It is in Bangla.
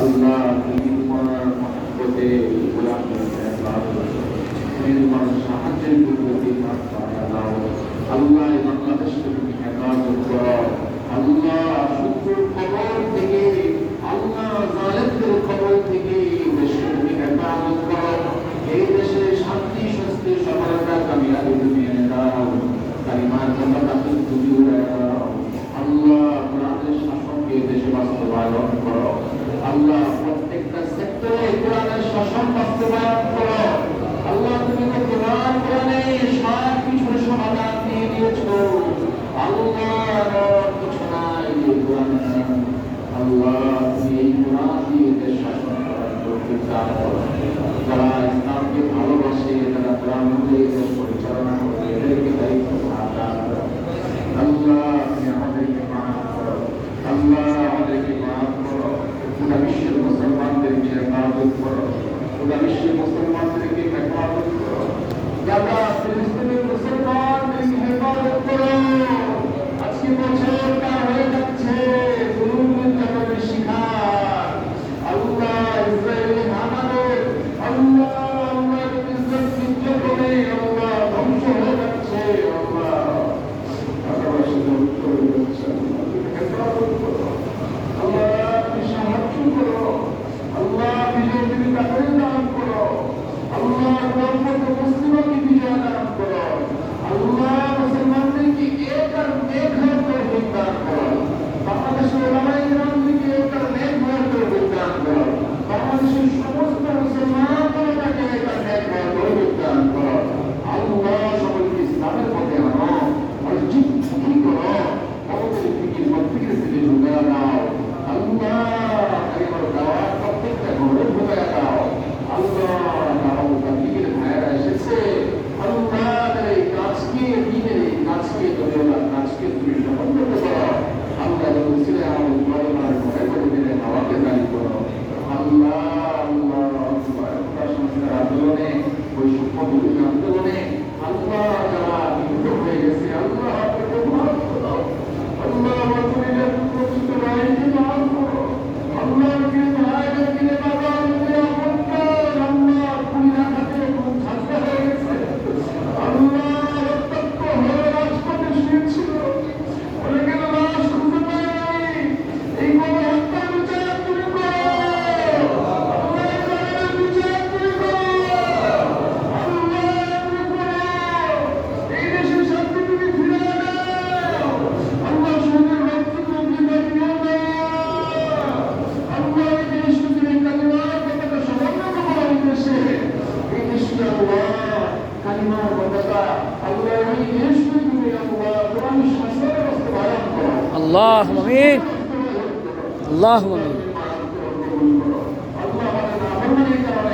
আল্লাহ তুমি তোমার মহব্বতে গোলামদেরকে একবার তুমি তোমার সাহায্যের পদ্ধতি পাঠায়া দাও। আল্লাহ এই বাংলাদেশকে তুমি হেফাজত করো। আল্লাহ শত্রুর খবর থেকে, আল্লাহ জালেমদের খবর থেকে দেশকে তুমি হেফাজত করো। এই দেশে শান্তি স্বস্তি সফলতা কামিয়াবি তুমি এনে দাও। কালিমার পতাকা তুমি উড়ায় দাও। আল্লাহ কোরআনের শাসনকে দেশে বাস্তবায়ন করো। আল্লাহ প্রত্যেকটা সেক্টরে কোরআনের শাসন বাস্তবায়ন করো। আল্লাহ তুমি তো কোরআনে সব কিছুর সমাধান দিয়ে দিয়েছো। আল্লাহ কিছু নাই যে কোরআন নাই। আল্লাহ তুমি এই কোরআন দিয়ে দেশ শাসন করার তৌফিক দান করো। যারা ইসলামকে ভালোবাসে, তারা কোরআন অনুযায়ী দেশ পরিচালনা করবে, এদেরকে দায়িত্ব দান করো। আল্লাহ তুমি আমাদেরকে মাফ করো। আল্লাহ আমাদেরকে মাফ করো। পুরা বিশ্বের মুসলমানদেরকে হেফাজত করো। পুরা বিশ্বের মুসলমানদেরকে হেফাজত করো। গাজা ফিলিস্তিনের মুসলমানদেরকে হেফাজত করো। আজকে বছর পার হয়ে যাচ্ছে জুলুম নির্যাতনের শিকার। আল্লাহ ইসরায়েলি হামাদের আল্লাহ ইজ্জত নিত্য করে আল্লাহ ধ্বংস হয়ে যাচ্ছে। আল্লাহ আকাশে ধ্বংস হয়ে যাচ্ছে। হেফাজত করো। আল্লাহ তুমি সাহায্য করো। আল্লাহ বিজয় তুমি তাদের দান করো। আল্লাহ রহমত মুসলিমকে বিজয় দান করো। আল্লাহ মুসলমানদেরকে এক আর নেক হওয়ার তৌফিক দান করো। বাংলাদেশের ওলামায়ে কেরামদেরকে এক আর নেক হওয়ার তৌফিক দান করো। বাংলাদেশের সমস্ত মুসলমানদেরকে এক আর নেক হওয়ার তৌফিক দান করো। আল্লাহ সকলকে ইসলামের পথে আনো। মসজিদ মুখী করো। আমাদের ফিকির ফিকির থেকে ঢুকায়া দাও। আল্লাহ কালিমার দাওয়াত প্রত্যেকটা ঘরে ঢুকায়া দাও। আল্লাহ দাও তাবলীগের ভাইয়েরা এসেছে। আল্লাহ এই কাজকে দিনের এই কাজকে দলীয় কাজকে তুমি সফল করতে পারো। আল্লাহ রসুলে আমাদের পরিবার ঘরে ঘরে দিলে হাওয়াকে দায়ী করো। আল্লাহ আল্লাহ সংস্কার আন্দোলনে বৈষম্য বিরোধী আন্দোলনে আল্লাহ যারা নিহত হয়ে গেছে আল্লাহ তাদেরকে মাফ করো। আল্লাহ আমার পরিবার প্রকৃত ভাইকে মাফ করো। আল্লাহ ভাইকে বাবা আল্লাহ কুড়িনা খাতে খুব ঝাঁঝা হয়ে গেছে। আল্লাহ রক্তাক্ত হয়ে রাজপথে শুয়েছিল। অনেকের লাশ খুঁজে পায়নি। এই কোনো হত্যা বিচার তুমি করো। আল্লাহ বিচার তুমি করো। আল্লাহ তুমি করো। এই দেশের শান্তি তুমি ফিরিয়ে দাও। আল্লাহ শহীদের রক্ত তুমি দিও না। আল্লাহ এই দেশকে তুমি কালিমার পতাকা সমুন্নত করো। এই দেশে এই দেশকে আল্লাহ কালিমার পতাকা আল্লাহ এই দেশকে তুমি আল্লাহ কোরআন শাসনের বাস্তবায়ন করো। আল্লাহুম্মা আমিন। আল্লাহুম্মা আমিন। আল্লাহ আমাদের নাফরমানির কারণে